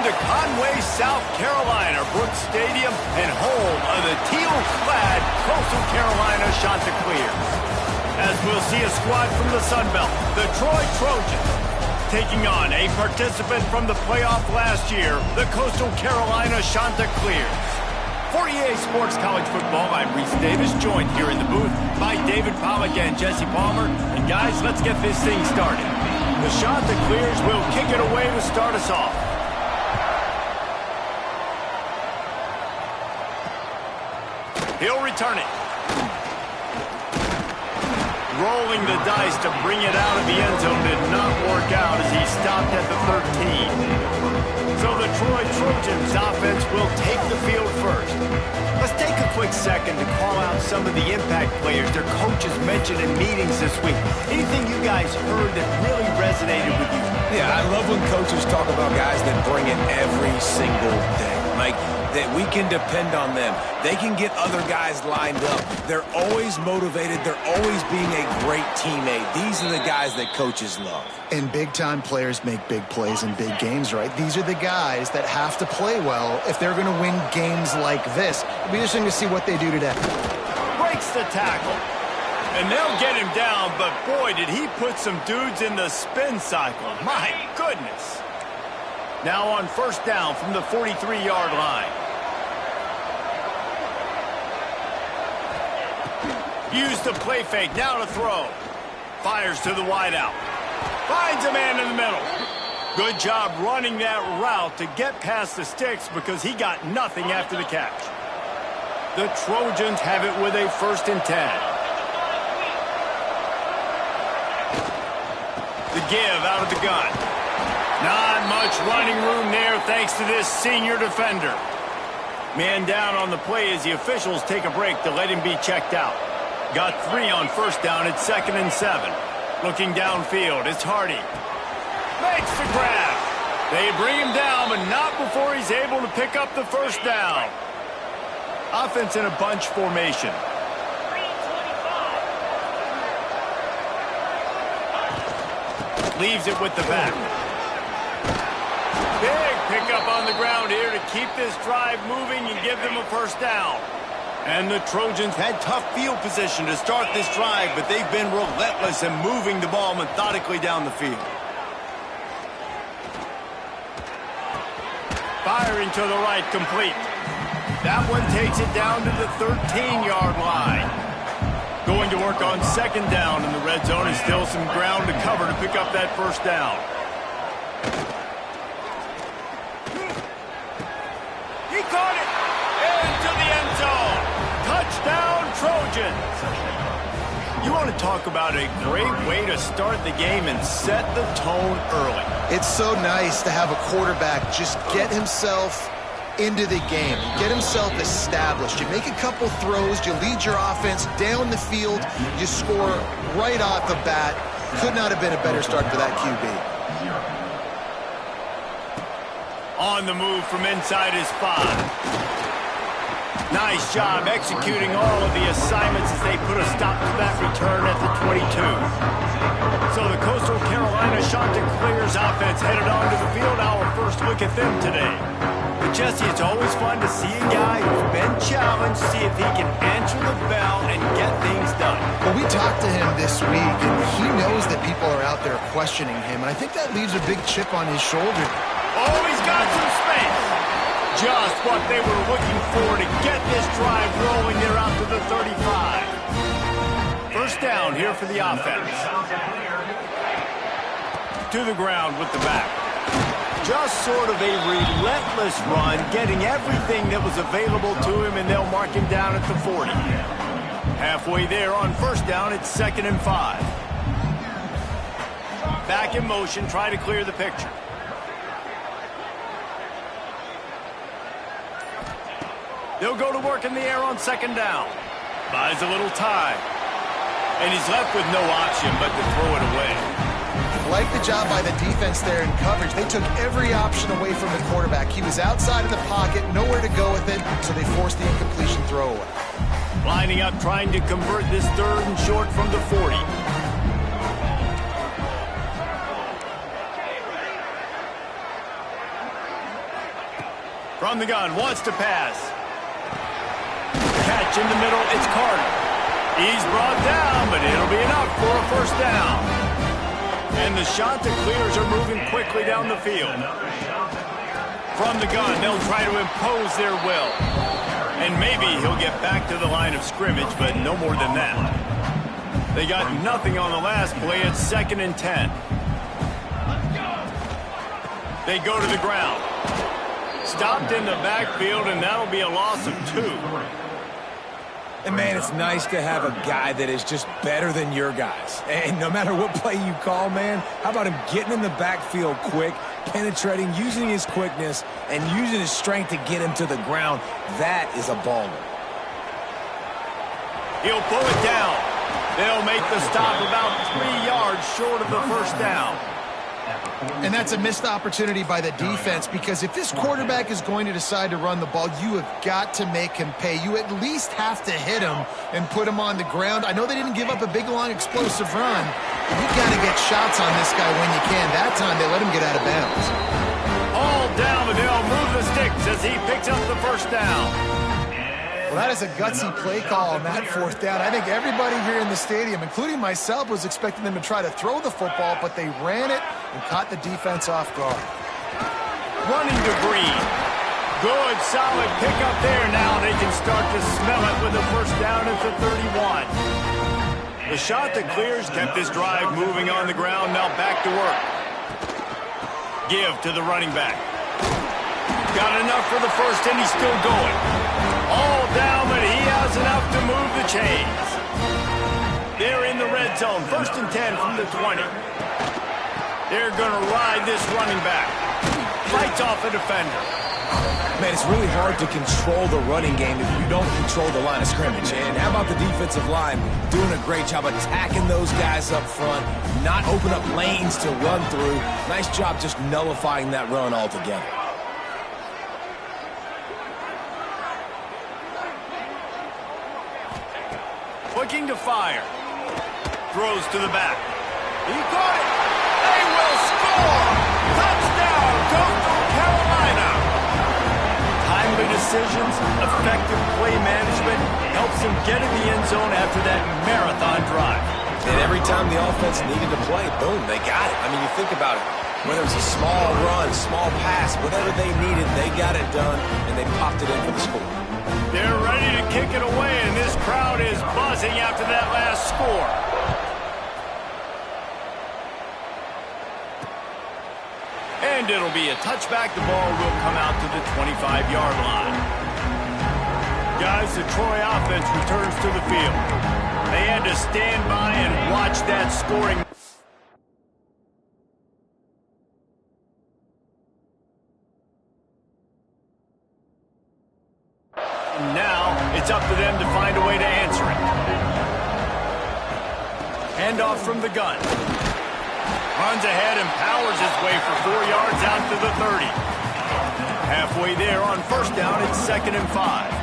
Welcome to Conway, South Carolina, Brooks Stadium, and home of the teal-clad Coastal Carolina Chanticleer. As we'll see a squad from the Sun Belt, the Troy Trojans, taking on a participant from the playoff last year, the Coastal Carolina Chanticleers. For EA Sports College Football, I'm Reese Davis, joined here in the booth by David Pollack and Jesse Palmer. And guys, let's get this thing started. The Chanticleers will kick it away to start us off. He'll return it. Rolling the dice to bring it out of the end zone did not work out as he stopped at the 13. So the Troy Trojans offense will take the field first. Let's take a quick second to call out some of the impact players their coaches mentioned in meetings this week. Anything you guys heard that really resonated with you? Yeah, I love when coaches talk about guys that bring it every single day. Like, that we can depend on them. They can get other guys lined up. They're always motivated. They're always being a great teammate. These are the guys that coaches love. And big-time players make big plays in big games, right? These are the guys that have to play well if they're going to win games like this. It'll be interesting to see what they do today. Breaks the tackle. And they'll get him down, but boy, did he put some dudes in the spin cycle. My goodness. Now on first down from the 43-yard line. Used the play fake, now to throw. Fires to the wideout. Finds a man in the middle. Good job running that route to get past the sticks because he got nothing after the catch. The Trojans have it with a 1st and 10. The give out of the gun. Not much running room there thanks to this senior defender. Man down on the play as the officials take a break to let him be checked out. Got 3 on first down at 2nd and 7. Looking downfield, it's Hardy. Makes the grab. They bring him down, but not before he's able to pick up the first down. Offense in a bunch formation. Leaves it with the back. Big pickup on the ground here to keep this drive moving and give them a first down. And the Trojans had tough field position to start this drive, but they've been relentless in moving the ball methodically down the field. Firing to the right, complete. That one takes it down to the 13-yard line. Going to work on 2nd down in the red zone, and still some ground to cover to pick up that first down. He caught it into the end zone. Touchdown, Trojans. You want to talk about a great way to start the game and set the tone early. It's so nice to have a quarterback just get himself into the game, get himself established. You make a couple throws, you lead your offense down the field, you score right off the bat. Could not have been a better start for that QB. On the move from inside his spot. Nice job executing all of the assignments as they put a stop to that return at the 22. So the Coastal Carolina Chanticleers offense headed onto the field. Our first look at them today. But Jesse, it's always fun to see a guy who's been challenged, see if he can answer the bell and get things done. Well, we talked to him this week, and he knows that people are out there questioning him, and I think that leaves a big chip on his shoulder. Oh, he's got some space. Just what they were looking for to get this drive rolling there out to the 35. First down here for the offense. To the ground with the back. Just sort of a relentless run, getting everything that was available to him, and they'll mark him down at the 40. Halfway there on first down, it's 2nd and 5. Back in motion, try to clear the picture. They'll go to work in the air on 2nd down. Buys a little time. And he's left with no option but to throw it away. Like the job by the defense there in coverage. They took every option away from the quarterback. He was outside of the pocket, nowhere to go with it, so they forced the incompletion throwaway. Lining up, trying to convert this 3rd and short from the 40. From the gun, wants to pass. Catch in the middle, it's Carter. He's brought down, but it'll be enough for a first down. And the Chanticleers are moving quickly down the field. From the gun, they'll try to impose their will. And maybe he'll get back to the line of scrimmage, but no more than that. They got nothing on the last play. It's 2nd and 10. They go to the ground. Stopped in the backfield, and that'll be a loss of 2. And, man, it's nice to have a guy that is just better than your guys. And no matter what play you call, man, how about him getting in the backfield quick, penetrating, using his quickness, and using his strength to get him to the ground? That is a baller. He'll pull it down. They'll make the stop about 3 yards short of the first down. And that's a missed opportunity by the defense, because if this quarterback is going to decide to run the ball, you have got to make him pay. You at least have to hit him and put him on the ground. I know they didn't give up a big, long, explosive run, but you've got to get shots on this guy when you can. That time, they let him get out of bounds. All down, but they'll move the sticks as he picks up the first down. Well, that is a gutsy play call on that 4th down. I think everybody here in the stadium, including myself, was expecting them to try to throw the football, but they ran it and caught the defense off guard. Running to Breed. Good, solid pickup there. Now they can start to smell it with a first down at the 31. The Chanticleers kept this drive moving on the ground. Now back to work. Give to the running back. Got enough for the first, and he's still going. All down, but he has enough to move the chains. They're in the red zone. 1st and 10 from the 20. They're going to ride this running back. Fights off a defender. Man, it's really hard to control the running game if you don't control the line of scrimmage. And how about the defensive line doing a great job attacking those guys up front, not open up lanes to run through. Nice job just nullifying that run altogether. Looking to fire. Throws to the back. He caught it. They will score. Touchdown, Coastal Carolina. Timely decisions, effective play management helps them get in the end zone after that marathon drive. And every time the offense needed to play, boom, they got it. I mean, you think about it. Whether it's a small run, small pass, whatever they needed, they got it done, and they popped it in for the score. They're ready to kick it away, and this crowd is buzzing after that last score. And it'll be a touchback. The ball will come out to the 25-yard line. Guys, the Troy offense returns to the field. They had to stand by and watch that scoring. Now, it's up to them to find a way to answer it. Handoff from the gun. Runs ahead and powers his way for 4 yards out to the 30. Halfway there on first down, it's 2nd and 5.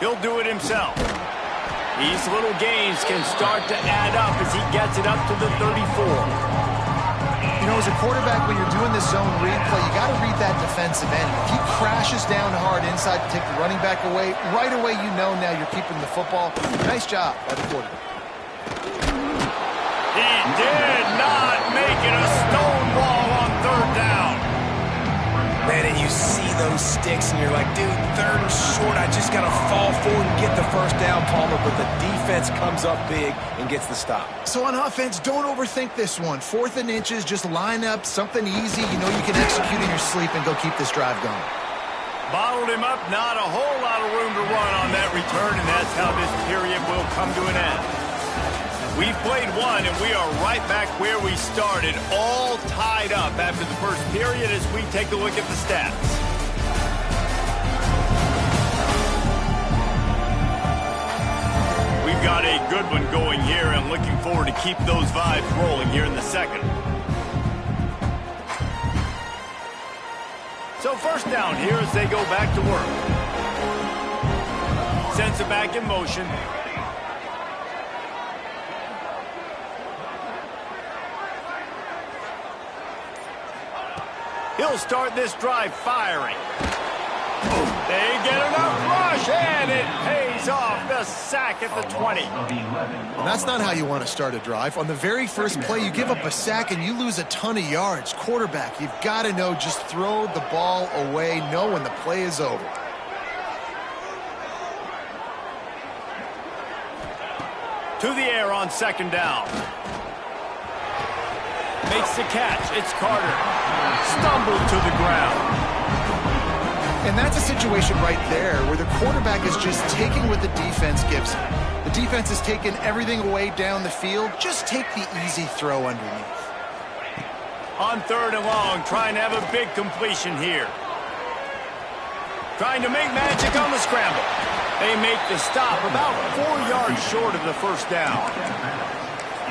He'll do it himself. These little gains can start to add up as he gets it up to the 34. You know, as a quarterback, when you're doing this zone read play, you got to read that defensive end. If he crashes down hard inside to take the running back away, right away you know now you're keeping the football. Nice job by the quarterback. He did not make it a stone wall on 3rd down. Man, and you see those sticks, and you're like, dude, 3rd and short. I just got to fall forward and get the first down, Palmer. But the defense comes up big and gets the stop. So on offense, don't overthink this one. 4th and inches, just line up something easy. You know you can execute in your sleep and go keep this drive going. Bottled him up, not a whole lot of room to run on that return, and that's how this period will come to an end. We've played one, and we are right back where we started, all tied up after the first period as we take a look at the stats. We've got a good one going here, and looking forward to keep those vibes rolling here in the second. So first down here as they go back to work. Sends it back in motion. They'll start this drive firing. They get enough rush, and it pays off. The sack at the 20. And that's not how you want to start a drive. On the very first play, you give up a sack and you lose a ton of yards. Quarterback, you've got to know, just throw the ball away, know when the play is over. To the air on second down. Makes the catch. It's Carter. Stumbled to the ground. And that's a situation right there where the quarterback is just taking what the defense gives him. The defense is taking everything away down the field. Just take the easy throw underneath. On third and long, trying to have a big completion here. Trying to make magic on the scramble. They make the stop about 4 yards short of the first down.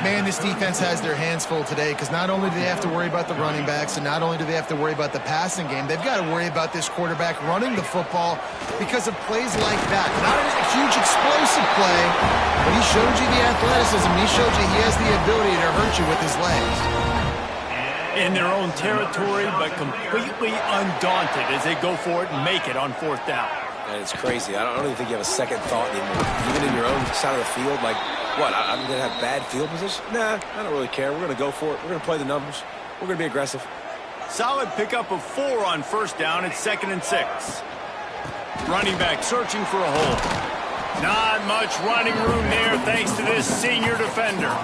Man, this defense has their hands full today because not only do they have to worry about the running backs and not only do they have to worry about the passing game, they've got to worry about this quarterback running the football because of plays like that. Not a huge explosive play, but he showed you the athleticism. He showed you he has the ability to hurt you with his legs. In their own territory, but completely undaunted as they go for it and make it on fourth down. And it's crazy. I don't even think you have a second thought anymore. Even in your own side of the field, like, what, I'm going to have bad field position? Nah, I don't really care. We're going to go for it. We're going to play the numbers. We're going to be aggressive. Solid pickup of 4 on first down. It's 2nd and 6. Running back searching for a hole. Not much running room there thanks to this senior defender.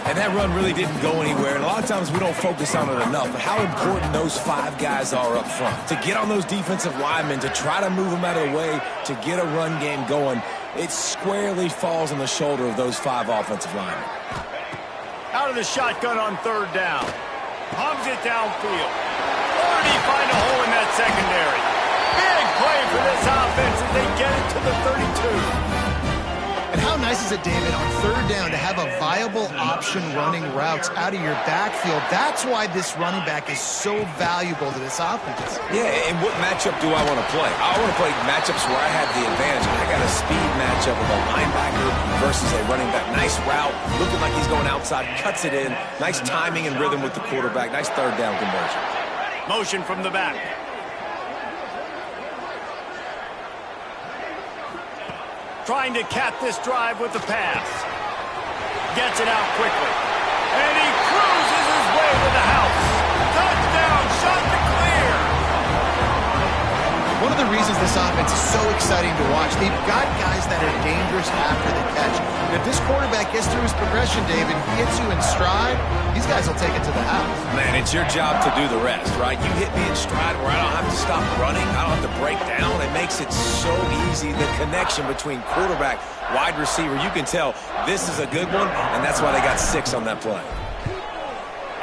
And that run really didn't go anywhere. And a lot of times we don't focus on it enough. But how important those 5 guys are up front. To get on those defensive linemen, to try to move them out of the way, to get a run game going, it squarely falls on the shoulder of those 5 offensive linemen. Out of the shotgun on third down. Hugs it downfield. Already find a hole in that secondary. Big play for this offense as they get it to the 32. And how nice is it, David, on third down to have a viable option running routes out of your backfield? That's why this running back is so valuable to this offense. Yeah, and what matchup do I want to play? I want to play matchups where I have the advantage. And I got a speed matchup of a linebacker versus a running back. Nice route, looking like he's going outside, cuts it in. Nice timing and rhythm with the quarterback. Nice third down conversion. Motion from the back. Trying to cap this drive with the pass. Gets it out quickly. And he cruises his way to the house. Touchdown, shot to clear. One of the reasons this offense is so exciting to watch, they've got guys that are dangerous after the catch. And if this quarterback gets through his progression, David, he hits you in stride, these guys will take it to the house. Man, it's your job to do the rest, right? You hit me in stride where I don't have to stop running. I don't have to break down. It makes it so easy. The connection between quarterback, wide receiver, you can tell this is a good one, and that's why they got 6 on that play.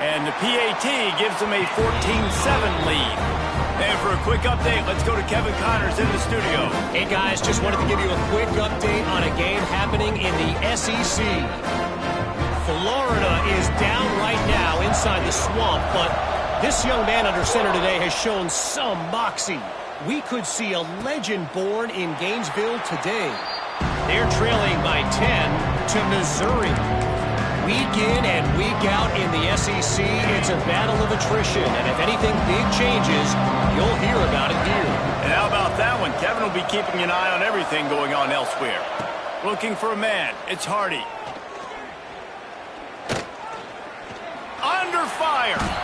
And the PAT gives them a 14-7 lead. And for a quick update, let's go to Kevin Connors in the studio. Hey, guys, just wanted to give you a quick update on a game happening in the SEC. Florida is down right now inside the swamp, but this young man under center today has shown some moxie. We could see a legend born in Gainesville today. They're trailing by 10 to Missouri. Week in and week out in the SEC, it's a battle of attrition, and if anything big changes, you'll hear about it here. And how about that one? Kevin will be keeping an eye on everything going on elsewhere. Looking for a man. It's Hardy. Under fire.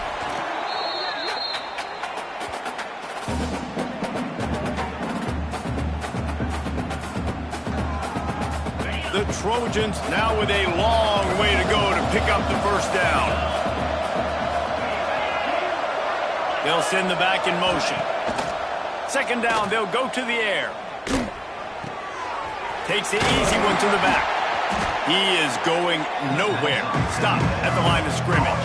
The Trojans now with a long way to go to pick up the first down. They'll send the back in motion. Second down, they'll go to the air. Takes the easy one to the back. He is going nowhere. Stop at the line of scrimmage.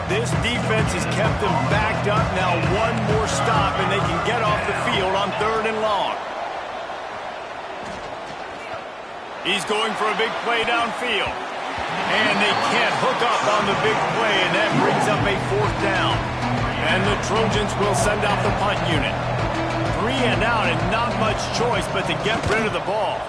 This defense has kept them backed up. Now one more stop and they can get off the field on third and long. He's going for a big play downfield. And they can't hook up on the big play, and that brings up a fourth down. And the Trojans will send out the punt unit. 3 and out, and not much choice but to get rid of the ball.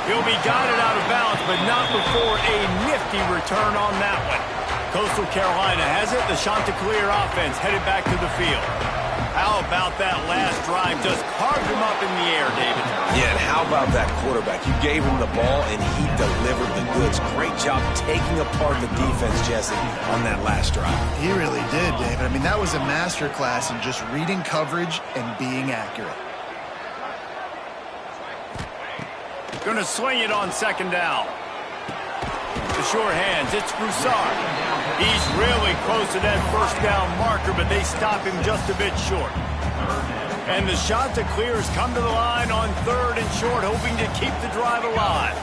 He'll be guided out of bounds, but not before a nifty return on that one. Coastal Carolina has it. The Chanticleer offense headed back to the field. How about that last drive? Just carved him up in the air, David. Yeah, and how about that quarterback? You gave him the ball, and he delivered the goods. Great job taking apart the defense, Jesse, on that last drive. He really did, David. I mean, that was a masterclass in just reading coverage and being accurate. Going to swing it on second down. The short hands, it's Broussard. He's really close to that first down marker, but they stop him just a bit short. And the Chanticleers come to the line on third and short, hoping to keep the drive alive.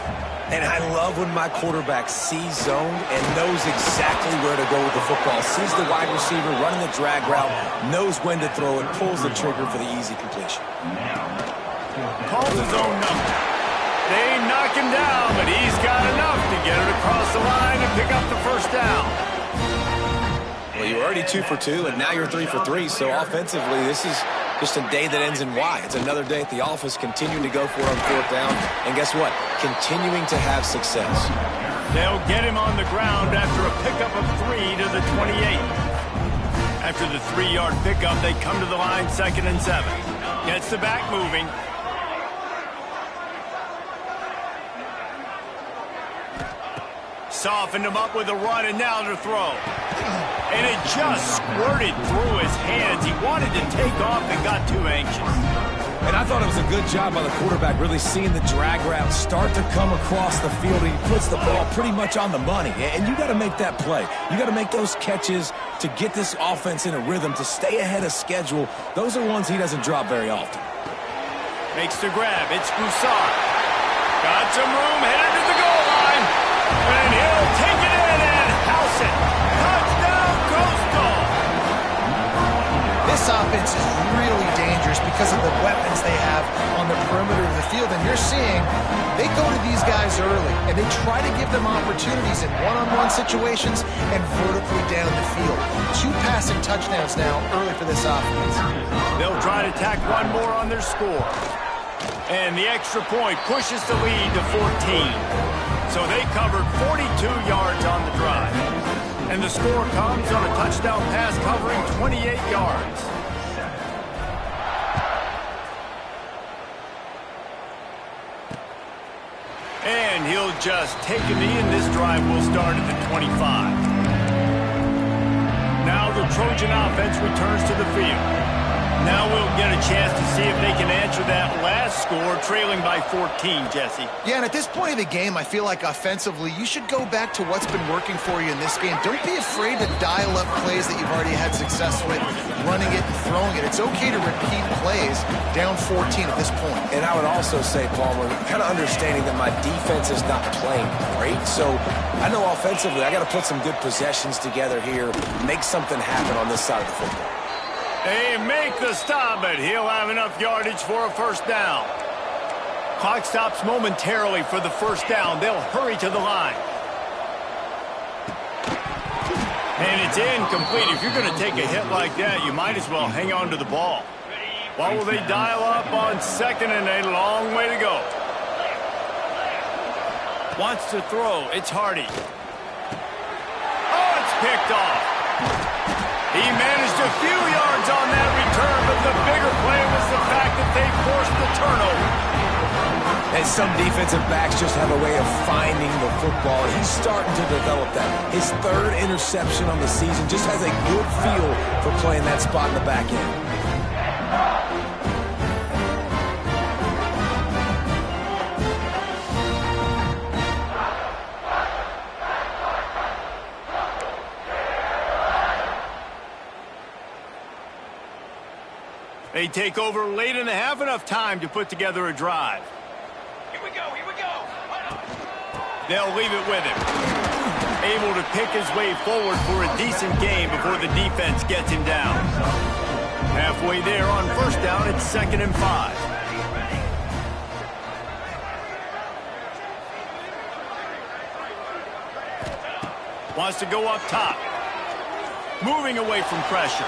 And I love when my quarterback sees zone and knows exactly where to go with the football. Sees the wide receiver running the drag route, knows when to throw it, pulls the trigger for the easy completion. Calls his own number. They knock him down, but he's got enough to get it across the line and pick up the first down. Well, you were already 2 for 2, and now you're 3 for 3, so offensively, this is just a day that ends in Y. It's another day at the office, continuing to go for it on fourth down, and guess what? Continuing to have success. They'll get him on the ground after a pickup of 3 to the 28. After the 3-yard pickup, they come to the line 2nd and 7. Gets the back moving. Softened him up with a run, and now to throw. And it just squirted through his hands. He wanted to take off and got too anxious. And I thought it was a good job by the quarterback, really seeing the drag route start to come across the field. He puts the ball pretty much on the money. And you got to make that play. You got to make those catches to get this offense in a rhythm, to stay ahead of schedule. Those are ones he doesn't drop very often. Makes the grab. It's Broussard. Got some room, headed to the goal line. And he'll take it in and house it. Touchdown, Coastal. This offense is really dangerous because of the weapons they have on the perimeter of the field. And you're seeing they go to these guys early, and they try to give them opportunities in one-on-one situations and vertically down the field. 2 passing touchdowns now early for this offense. They'll try to tack one more on their score. And the extra point pushes the lead to 14. So they covered 42 yards on the drive. And the score comes on a touchdown pass covering 28 yards. And he'll just take a knee, and this drive will start at the 25. Now the Trojan offense returns to the field. Now we'll get a chance to see if they can answer that last score, trailing by 14, Jesse. Yeah, and at this point of the game, I feel like offensively, you should go back to what's been working for you in this game. Don't be afraid to dial up plays that you've already had success with, running it and throwing it. It's okay to repeat plays down 14 at this point. And I would also say, Palmer, kind of understanding that my defense is not playing great, so I know offensively I got to put some good possessions together here, make something happen on this side of the football. They make the stop, but he'll have enough yardage for a first down. Clock stops momentarily for the first down. They'll hurry to the line. And it's incomplete. If you're going to take a hit like that, you might as well hang on to the ball. What will they dial up on 2nd and a long way to go? Wants to throw. It's Hardy. Oh, it's picked off. He managed a few yards on that return, but the bigger play was the fact that they forced the turnover. And some defensive backs just have a way of finding the football. He's starting to develop that. His 3rd interception on the season, just has a good feel for playing that spot in the back end. They take over late in the half, enough time to put together a drive. Here we go, here we go. They'll leave it with him. Able to pick his way forward for a decent game before the defense gets him down. Halfway there on first down, it's 2nd and 5. Wants to go up top. Moving away from pressure.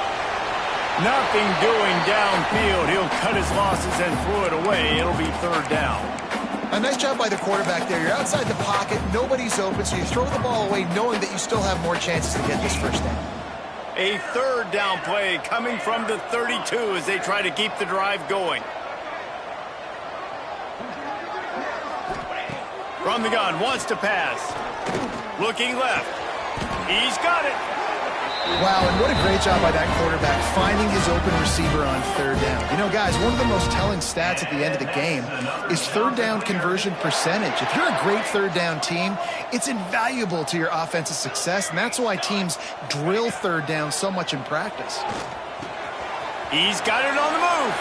Nothing doing downfield. He'll cut his losses and throw it away. It'll be 3rd down. A nice job by the quarterback there. You're outside the pocket, nobody's open, so you throw the ball away knowing that you still have more chances to get this first down. A third down play coming from the 32 as they try to keep the drive going. From the gun, wants to pass. Looking left. He's got it. Wow, and what a great job by that quarterback finding his open receiver on third down. You know, guys, one of the most telling stats at the end of the game is third down conversion percentage. If you're a great third down team, it's invaluable to your offensive success, and that's why teams drill third down so much in practice. He's got it on the move.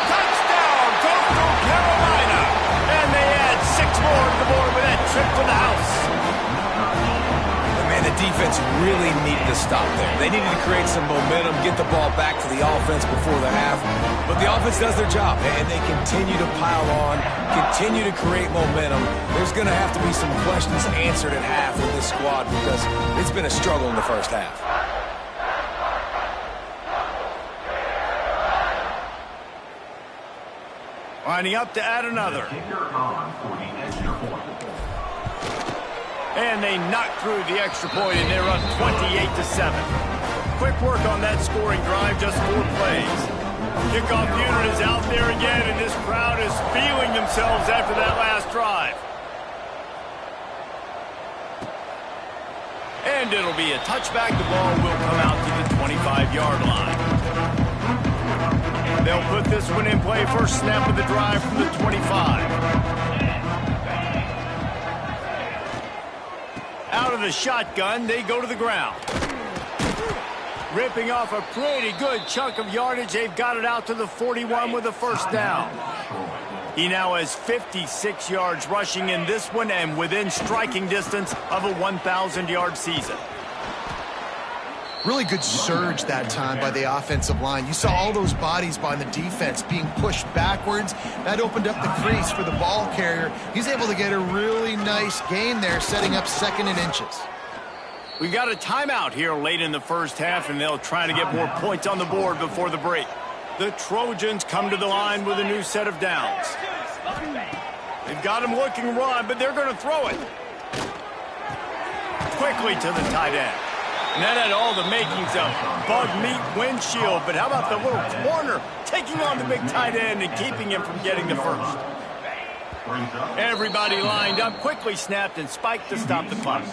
Touchdown, Coastal Carolina. And they add 6 more to the board with that trip to the house. Man, the defense really needed to stop there. They needed to create some momentum, get the ball back to the offense before the half. But the offense does their job, and they continue to pile on, continue to create momentum. There's going to have to be some questions answered at half with this squad because it's been a struggle in the first half. Lining up to add another. And they knock through the extra point, and they're up 28-7. Quick work on that scoring drive, just 4 plays. Kickoff unit is out there again, and this crowd is feeling themselves after that last drive. And it'll be a touchback. The ball will come out to the 25-yard line. They'll put this one in play. First snap of the drive from the 25. Out of the shotgun, they go to the ground. Ripping off a pretty good chunk of yardage. They've got it out to the 41 with a first down. He now has 56 yards rushing in this one and within striking distance of a 1,000-yard season. Really good surge that time by the offensive line. You saw all those bodies by the defense being pushed backwards. That opened up the crease for the ball carrier. He's able to get a really nice gain there, setting up 2nd and inches. We've got a timeout here late in the first half, and they'll try to get more points on the board before the break. The Trojans come to the line with a new set of downs. They've got him looking run, but they're going to throw it. Quickly to the tight end. And that had all the makings of bug meat windshield, but how about the little corner taking on the big tight end and keeping him from getting the first? Everybody lined up, quickly snapped and spiked to stop the clock.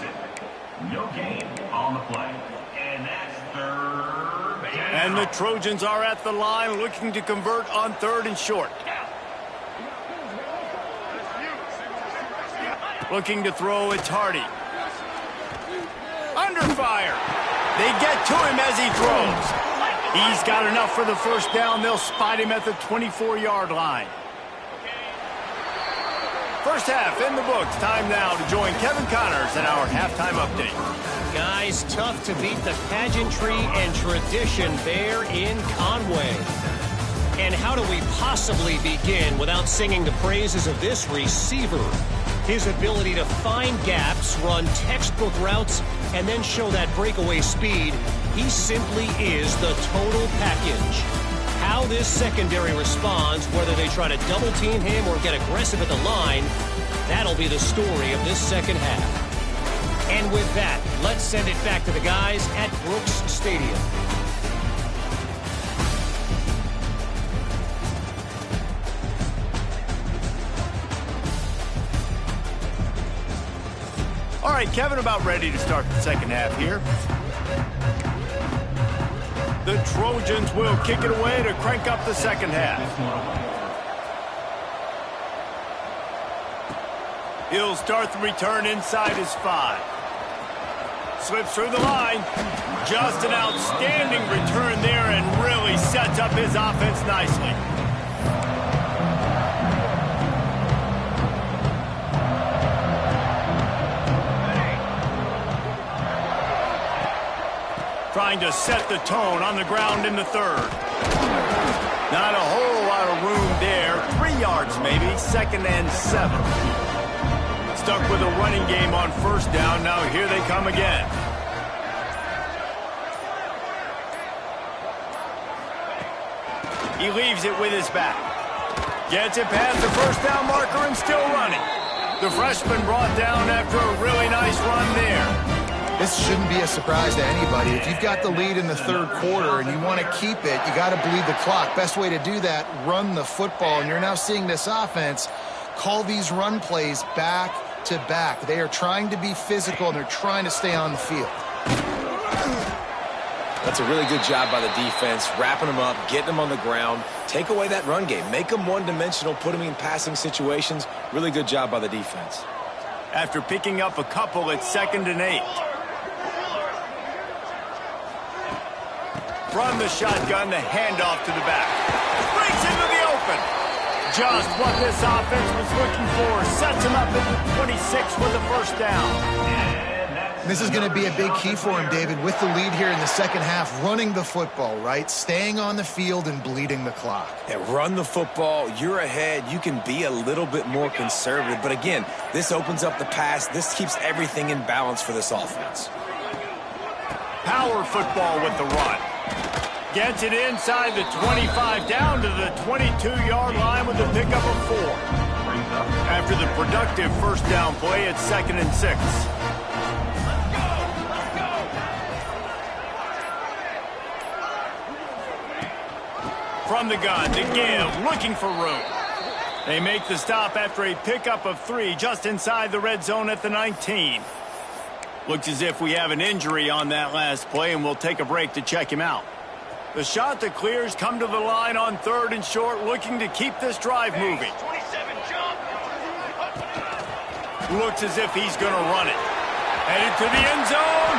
No gain on the play. And that's third down. And the Trojans are at the line looking to convert on 3rd and short. Looking to throw, it's Hardy. Under fire. They get to him as he throws. He's got enough for the first down. They'll spot him at the 24-yard line. First half in the books. Time now to join Kevin Connors in our halftime update. Guys, tough to beat the pageantry and tradition there in Conway. And how do we possibly begin without singing the praises of this receiver? His ability to find gaps, run textbook routes, and then show that breakaway speed. He simply is the total package. How this secondary responds, whether they try to double-team him or get aggressive at the line, that'll be the story of this second half. And with that, let's send it back to the guys at Brooks Stadium. All right, Kevin, about ready to start the second half here. The Trojans will kick it away to crank up the second half. He'll start the return inside his 5. Slips through the line. Just an outstanding return there and really sets up his offense nicely. Trying to set the tone on the ground in the 3rd. Not a whole lot of room there. 3 yards maybe. 2nd and 7. Stuck with a running game on first down. Now here they come again. He leaves it with his back. Gets it past the first down marker and still running. The freshman brought down after a really nice run there. This shouldn't be a surprise to anybody. If you've got the lead in the third quarter and you want to keep it, you got to bleed the clock. Best way to do that, run the football. And you're now seeing this offense call these run plays back to back. They are trying to be physical, and they're trying to stay on the field. That's a really good job by the defense, wrapping them up, getting them on the ground. Take away that run game. Make them one-dimensional, put them in passing situations. Really good job by the defense. After picking up a couple, it's 2nd and 8. From the shotgun, the handoff to the back. Breaks into the open. Just what this offense was looking for. Sets him up at the 26 for the first down. This is going to be a big key for him, David, with the lead here in the second half, running the football, right? Staying on the field and bleeding the clock. Yeah, run the football. You're ahead. You can be a little bit more conservative. But again, this opens up the pass. This keeps everything in balance for this offense. Power football with the run. Gets it inside the 25, down to the 22-yard line with a pickup of 4. After the productive first down play, it's 2nd and 6. From the gun, the give, looking for room. They make the stop after a pickup of 3 just inside the red zone at the 19. Looks as if we have an injury on that last play, and we'll take a break to check him out. The shot that clears come to the line on 3rd and short, looking to keep this drive moving. Looks as if he's going to run it. Headed to the end zone,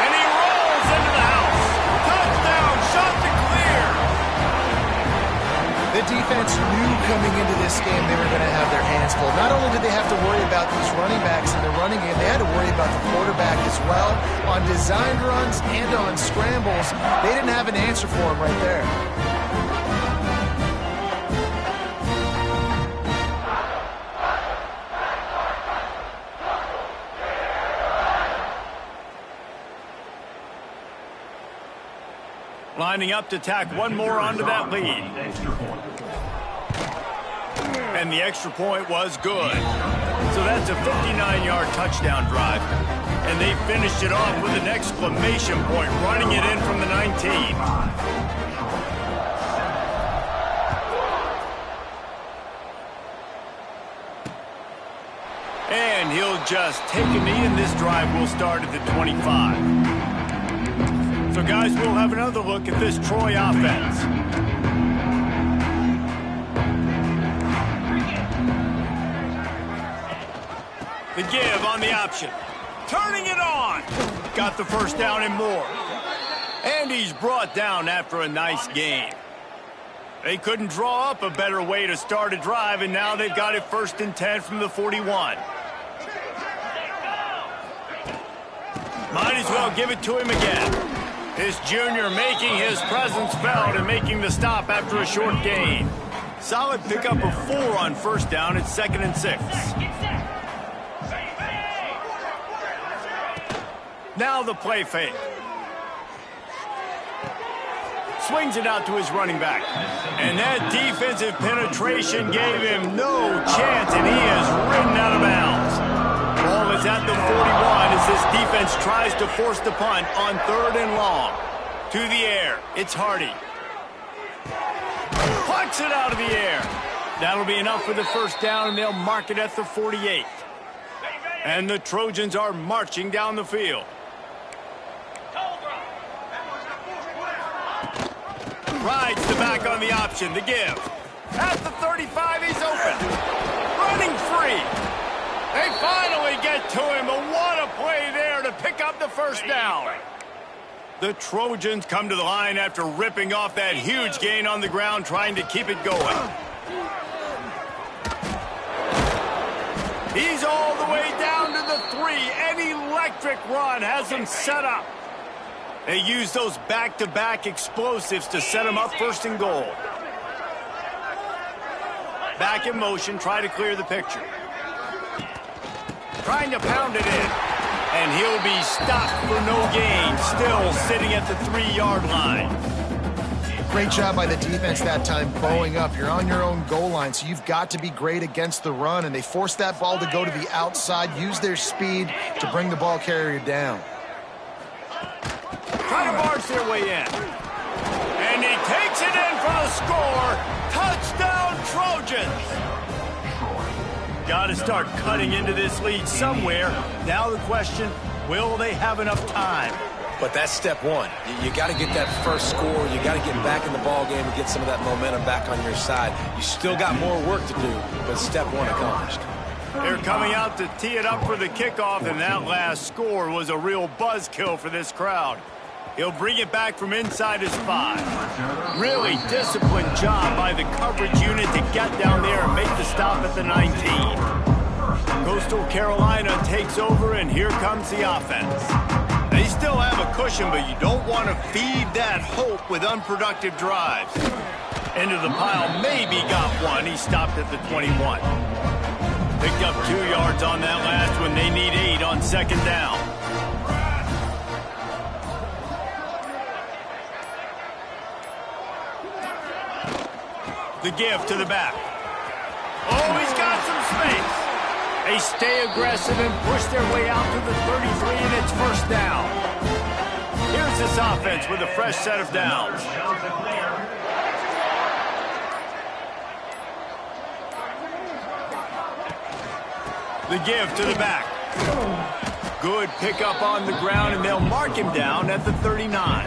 and he rolls into the house. Touchdown, shot to clear. The defense knew coming into this game they were going to have their hands full. Not only did they have to worry about these running backs in the running game, they had to worry about the quarterback as well. On designed runs and on scrambles, they didn't have an answer for him right there. Lining up to tack one more onto that lead. And the extra point was good. So that's a 59-yard touchdown drive. And they finished it off with an exclamation point, running it in from the 19. And he'll just take a knee, and this drive will start at the 25. So, guys, we'll have another look at this Troy offense. The give on the option. Turning it on. Got the first down and more. And he's brought down after a nice game. They couldn't draw up a better way to start a drive, and now they've got it 1st and 10 from the 41. Might as well give it to him again. This junior making his presence felt and making the stop after a short gain. Solid pickup of 4 on first down. It's 2nd and 6. Now the play fake. Swings it out to his running back. And that defensive penetration gave him no chance, and he is ridden out of bounds. Ball is at the 41 as this defense tries to force the punt on 3rd and long. To the air, it's Hardy. Plucks it out of the air. That'll be enough for the first down, and they'll mark it at the 48. And the Trojans are marching down the field. Rides the back on the option, the give. At the 35, he's open. Running free. They finally get to him, but what a play there to pick up the first down. The Trojans come to the line after ripping off that huge gain on the ground, trying to keep it going. He's all the way down to the 3. An electric run has him set up. They use those back-to-back explosives to set him up 1st and goal. Back in motion, try to clear the picture. Trying to pound it in. And he'll be stopped for no gain, still sitting at the 3-yard line. Great job by the defense that time, bowing up. You're on your own goal line, so you've got to be great against the run, and they forced that ball to go to the outside, use their speed to bring the ball carrier down. Try to barge their way in. And he takes it in for the score. Touchdown, Trojans! Got to start cutting into this lead somewhere. Now the question, will they have enough time? But that's step one. You got to get that first score. You got to get back in the ball game and get some of that momentum back on your side. You still got more work to do, but step one accomplished. They're coming out to tee it up for the kickoff, and that last score was a real buzzkill for this crowd. He'll bring it back from inside his 5. Really disciplined job by the coverage unit to get down there and make the stop at the 19. Coastal Carolina takes over, and here comes the offense. They still have a cushion, but you don't want to feed that hope with unproductive drives. Into the pile, maybe got one. He stopped at the 21. Picked up 2 yards on that last one. They need 8 on second down. The give to the back. Oh, he's got some space. They stay aggressive and push their way out to the 33, and it's first down. Here's this offense with a fresh set of downs. The give to the back. Good pickup on the ground, and they'll mark him down at the 39.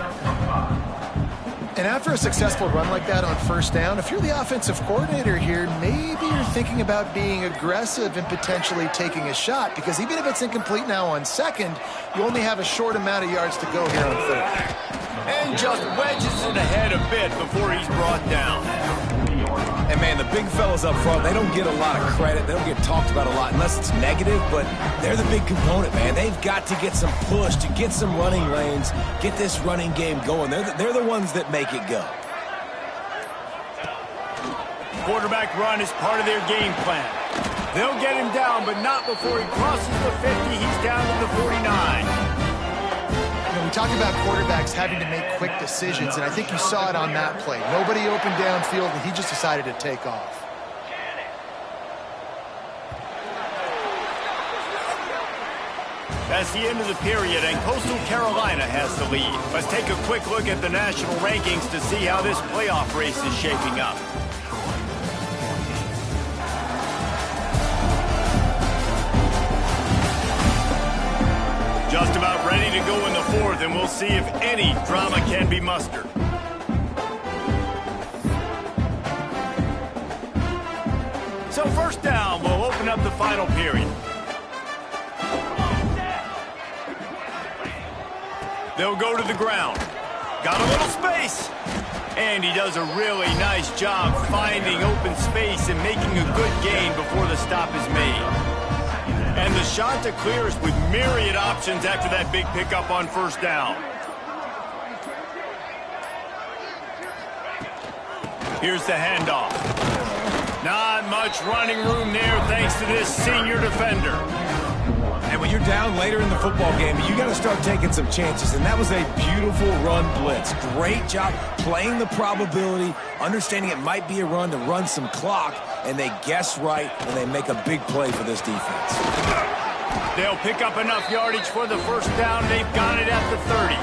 And after a successful run like that on first down, if you're the offensive coordinator here, maybe you're thinking about being aggressive and potentially taking a shot, because even if it's incomplete now on second, you only have a short amount of yards to go here on third. And just wedges it ahead a bit before he's brought down. And, man, the big fellas up front, they don't get a lot of credit. They don't get talked about a lot unless it's negative, but they're the big component, man. They've got to get some push, to get some running lanes, get this running game going. They're the ones that make it go. Quarterback run is part of their game plan. They'll get him down, but not before he crosses the 50. He's down to the 49. We talked about quarterbacks having to make quick decisions, and I think you saw it on that play. Nobody opened downfield, and he just decided to take off. That's the end of the period, and Coastal Carolina has the lead. Let's take a quick look at the national rankings to see how this playoff race is shaping up. Just about ready to go in the 4th, and we'll see if any drama can be mustered. So first down, we'll open up the final period. They'll go to the ground. Got a little space. And he does a really nice job finding open space and making a good gain before the stop is made. And the Chanticleers with myriad options after that big pickup on first down. Here's the handoff. Not much running room there thanks to this senior defender. And when you're down later in the football game, you got to start taking some chances. And that was a beautiful run blitz. Great job playing the probability, understanding it might be a run to run some clock, and they guess right, and they make a big play for this defense. They'll pick up enough yardage for the first down. They've got it at the 30.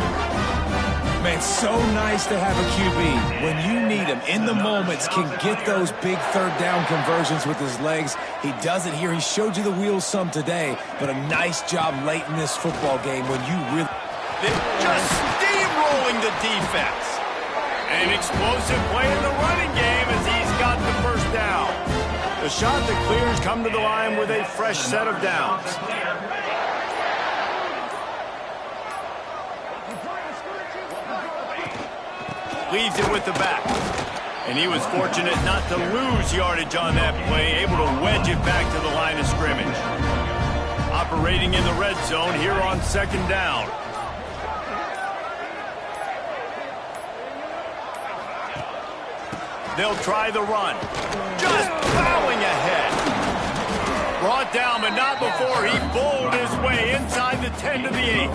Man, so nice to have a QB. When you need him in the moments, can get those big third down conversions with his legs. He does it here. He showed you the wheels some today, but a nice job late in this football game when you really... They're just steamrolling the defense. An explosive play in the running game as he's got the first down. The Chanticleers come to the line with a fresh set of downs. Leaves it with the back. And he was fortunate not to lose yardage on that play, able to wedge it back to the line of scrimmage. Operating in the red zone here on second down. They'll try the run. Just plowing ahead. Brought down, but not before he bowled his way inside the 10 to the 8.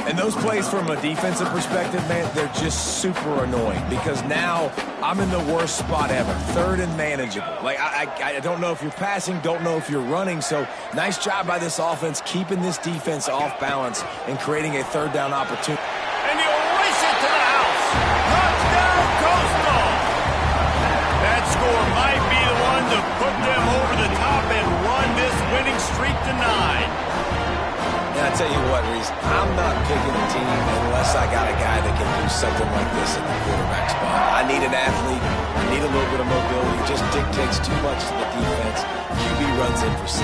And those plays from a defensive perspective, man, they're just super annoying because now I'm in the worst spot ever, third and manageable. Like, I don't know if you're passing, don't know if you're running, so nice job by this offense keeping this defense off balance and creating a third down opportunity. And he'll race it to the house. Touchdown, Coastal. That score might be the one to put them over the top and run this winning streak to 9. And I tell you what, Reese, I'm not picking a team unless I got a guy that can do something like this in the quarterback spot. I need an athlete. I need a little bit of mobility. It just dictates too much to the defense. QB runs in for 6.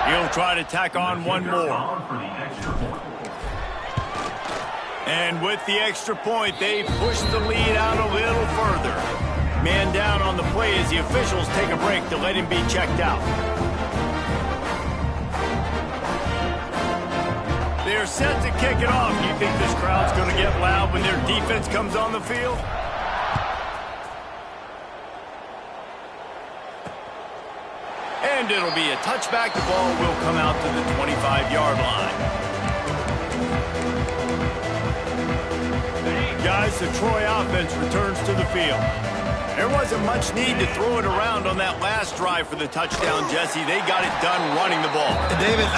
He'll try to tack on one more. And with the extra point, they push the lead out a little further. Man down on the play as the officials take a break to let him be checked out. They're set to kick it off. Do you think this crowd's going to get loud when their defense comes on the field? And it'll be a touchback. The ball will come out to the 25-yard line. Guys, the Troy offense returns to the field. There wasn't much need to throw it around on that last drive for the touchdown, Jesse. They got it done running the ball. David.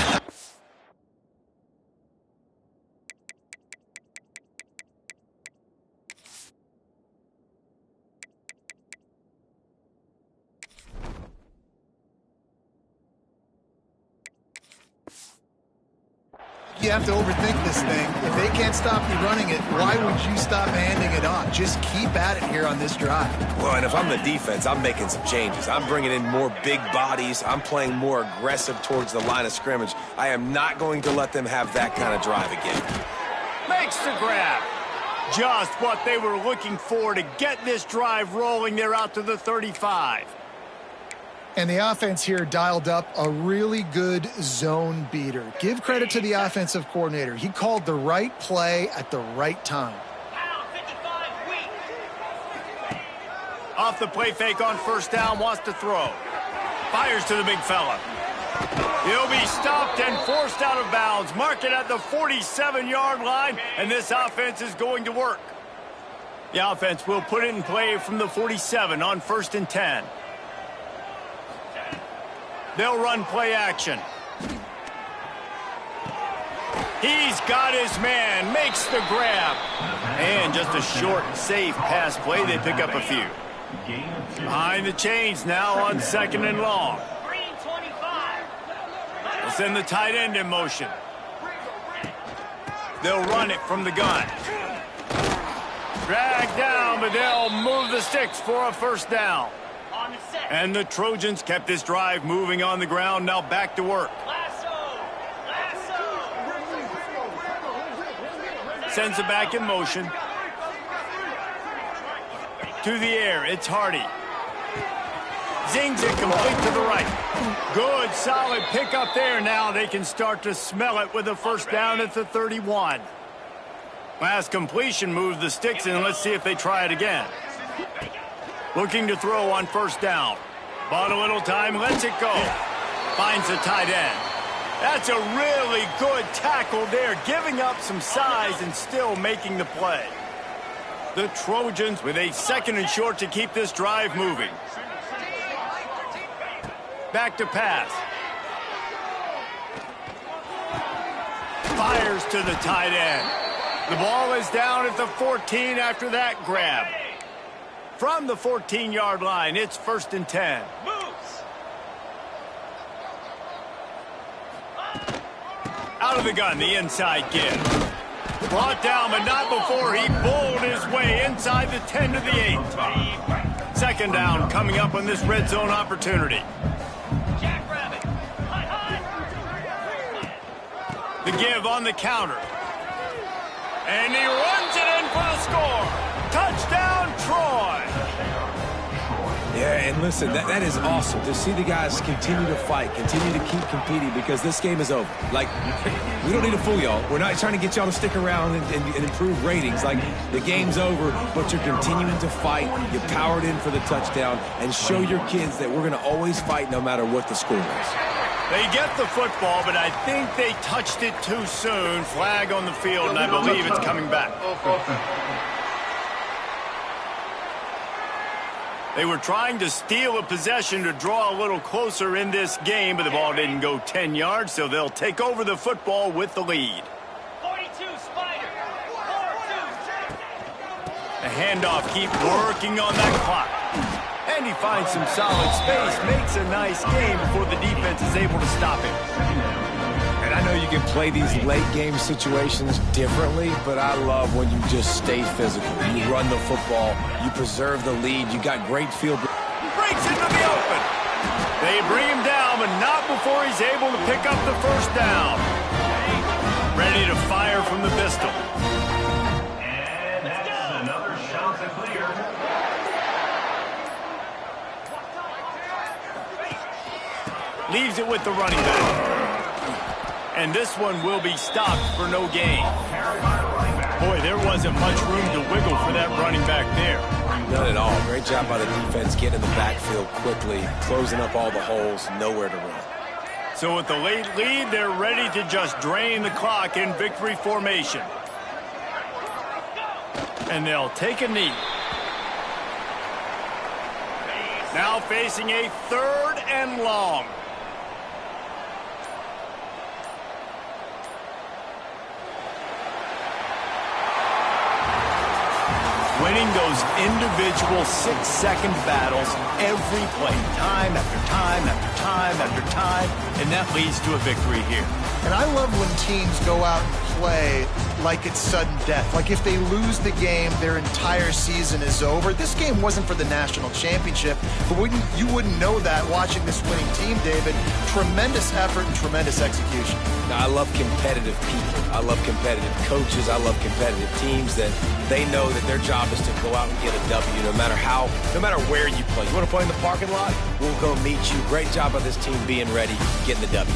You have to overthink this thing. If they can't stop you running it, why would you stop handing it off? Just keep at it here on this drive. Well, and if I'm the defense, I'm making some changes. I'm bringing in more big bodies. I'm playing more aggressive towards the line of scrimmage. I am not going to let them have that kind of drive again. Makes the grab. Just what they were looking for to get this drive rolling. They're out to the 35. And the offense here dialed up a really good zone beater. Give credit to the offensive coordinator. He called the right play at the right time. Off the play fake on first down, wants to throw. Fires to the big fella. He'll be stopped and forced out of bounds. Mark it at the 47-yard line, and this offense is going to work. The offense will put it in play from the 47 on 1st and 10. They'll run play action. He's got his man, makes the grab. And just a short, safe pass play. They pick up a few. Behind the chains now on 2nd and long. They'll send the tight end in motion. They'll run it from the gun. Drag down, but they'll move the sticks for a first down. And the Trojans kept this drive moving on the ground, now back to work. Sends it back in motion. To the air, it's Hardy. Zings it complete to the right. Good, solid pickup there. Now they can start to smell it with a first down at the 31. Last completion moved the sticks, and let's see if they try it again. Looking to throw on first down. Bought a little time, lets it go. Finds the tight end. That's a really good tackle there, giving up some size and still making the play. The Trojans with a 2nd and short to keep this drive moving. Back to pass. Fires to the tight end. The ball is down at the 14 after that grab. From the 14-yard line, it's 1st and 10. Out of the gun, the inside give. Brought down, but not before he bowled his way inside the 10 to the 8. 2nd down coming up on this red zone opportunity. The give on the counter. And he runs it in for the score. Touchdown, Troy. Yeah, and listen, that is awesome to see the guys continue to fight, continue to keep competing because this game is over. Like, we don't need to fool y'all. We're not trying to get y'all to stick around and improve ratings. Like, the game's over, but you're continuing to fight. You powered in for the touchdown and show your kids that we're going to always fight no matter what the score is. They get the football, but I think they touched it too soon. Flag on the field, and I believe it's coming back. They were trying to steal a possession to draw a little closer in this game, but the ball didn't go 10 yards, so they'll take over the football with the lead. 42, Spider. 4-2. The handoff, keep working on that clock. And he finds some solid space, makes a nice game before the defense is able to stop him. And I know you can play these late game situations differently, but I love when you just stay physical. You run the football, you preserve the lead, you got great field. Breaks into the open. They bring him down, but not before he's able to pick up the first down. Ready to fire from the pistol. And that's another shot to clear. Leaves it with the running back. And this one will be stopped for no gain. Boy, there wasn't much room to wiggle for that running back there. Not at all. Great job by the defense getting in the backfield quickly, closing up all the holes, nowhere to run. So with the late lead, they're ready to just drain the clock in victory formation. And they'll take a knee. Now facing a 3rd and long. Winning those individual 6-second battles every play, time after time after time after time, and that leads to a victory here. And I love when teams go out and play like it's sudden death. Like if they lose the game, their entire season is over. This game wasn't for the national championship, but you wouldn't know that watching this winning team, David. Tremendous effort and tremendous execution. Now, I love competitive people. I love competitive coaches. I love competitive teams that they know that their job is to go out and get a W no matter where you play. You want to play in the parking lot? We'll go meet you. Great job by this team being ready, getting the W.